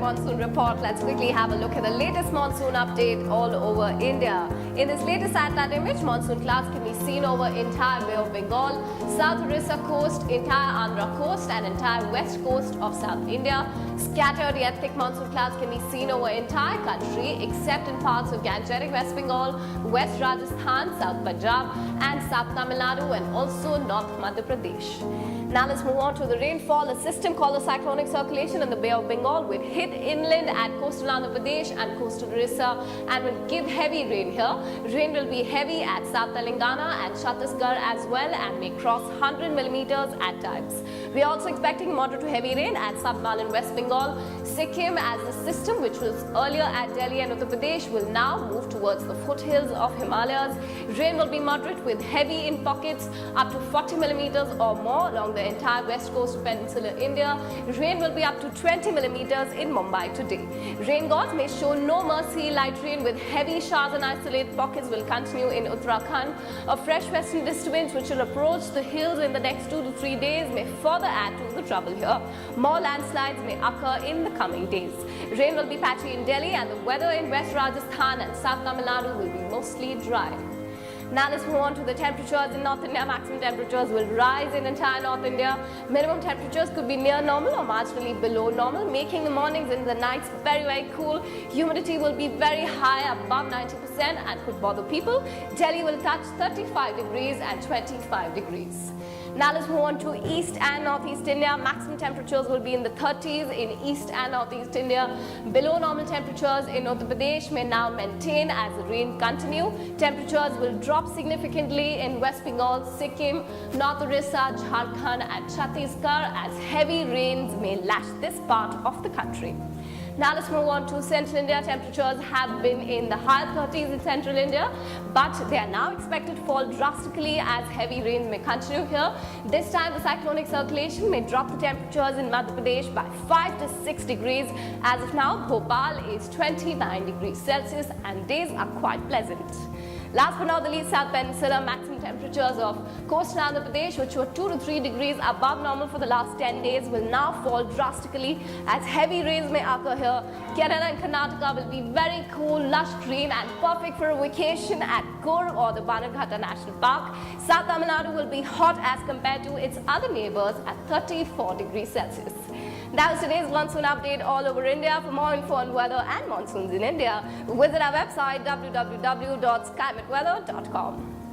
Monsoon Report. Let's quickly have a look at the latest monsoon update all over India. In this latest satellite image, monsoon clouds can be seen over entire Bay of Bengal, South Orissa coast, entire Andhra coast and entire west coast of South India. Scattered yet thick monsoon clouds can be seen over entire country except in parts of Gangetic West Bengal, West Rajasthan, South Punjab and South Tamil Nadu and also North Madhya Pradesh. Now let's move on to the rainfall. A system called the cyclonic circulation in the Bay of Bengal will hit inland at coastal Andhra Pradesh and coastal Orissa and will give heavy rain here. Rain will be heavy at South Telangana and Chhattisgarh as well and may cross 100 millimeters at times. We are also expecting moderate to heavy rain at Sabmal in West Bengal. Sikkim, as the system which was earlier at Delhi and Uttar Pradesh, will now move towards the foothills of Himalayas. Rain will be moderate with heavy in pockets up to 40 millimeters or more along the entire west coast of peninsular India. Rain will be up to 20 millimeters in Mumbai today. Rain gods may show no mercy. Light rain with heavy showers and isolated pockets will continue in Uttarakhand. A fresh western disturbance which will approach the hills in the next 2 to 3 days may further add to the trouble here. More landslides may occur in the coming days. Rain will be patchy in Delhi and the weather in West Rajasthan and South Tamil Nadu will be mostly dry. Now let's move on to the temperatures in North India. Maximum temperatures will rise in entire North India. Minimum temperatures could be near normal or marginally below normal, making the mornings and the nights very cool. Humidity will be very high, above 90% and could bother people. Delhi will touch 35 degrees and 25 degrees. Now let's move on to East and Northeast India. Maximum temperatures will be in the 30s in East and Northeast India. Below normal temperatures in Uttar Pradesh may now maintain as the rain continue. Temperatures will drop significantly in West Bengal, Sikkim, North Orissa, Jharkhand and Chhattisgarh as heavy rains may lash this part of the country. Now let's move on to Central India. Temperatures have been in the high 30s in Central India, but they are now expected to fall drastically as heavy rains may continue here. This time the cyclonic circulation may drop the temperatures in Madhya Pradesh by 5 to 6 degrees. As of now, Bhopal is 29 degrees Celsius and days are quite pleasant. Last but not the least, South Peninsula maximum temperatures of coastal Andhra Pradesh, which were 2 to 3 degrees above normal for the last 10 days, will now fall drastically as heavy rains may occur here. Kerala and Karnataka will be very cool, lush green and perfect for a vacation at Kurg or the Bannerghatta National Park. South Tamil Nadu will be hot as compared to its other neighbors at 34 degrees Celsius. That was today's monsoon update all over India. For more info on weather and monsoons in India, visit our website www.skymetweather.com.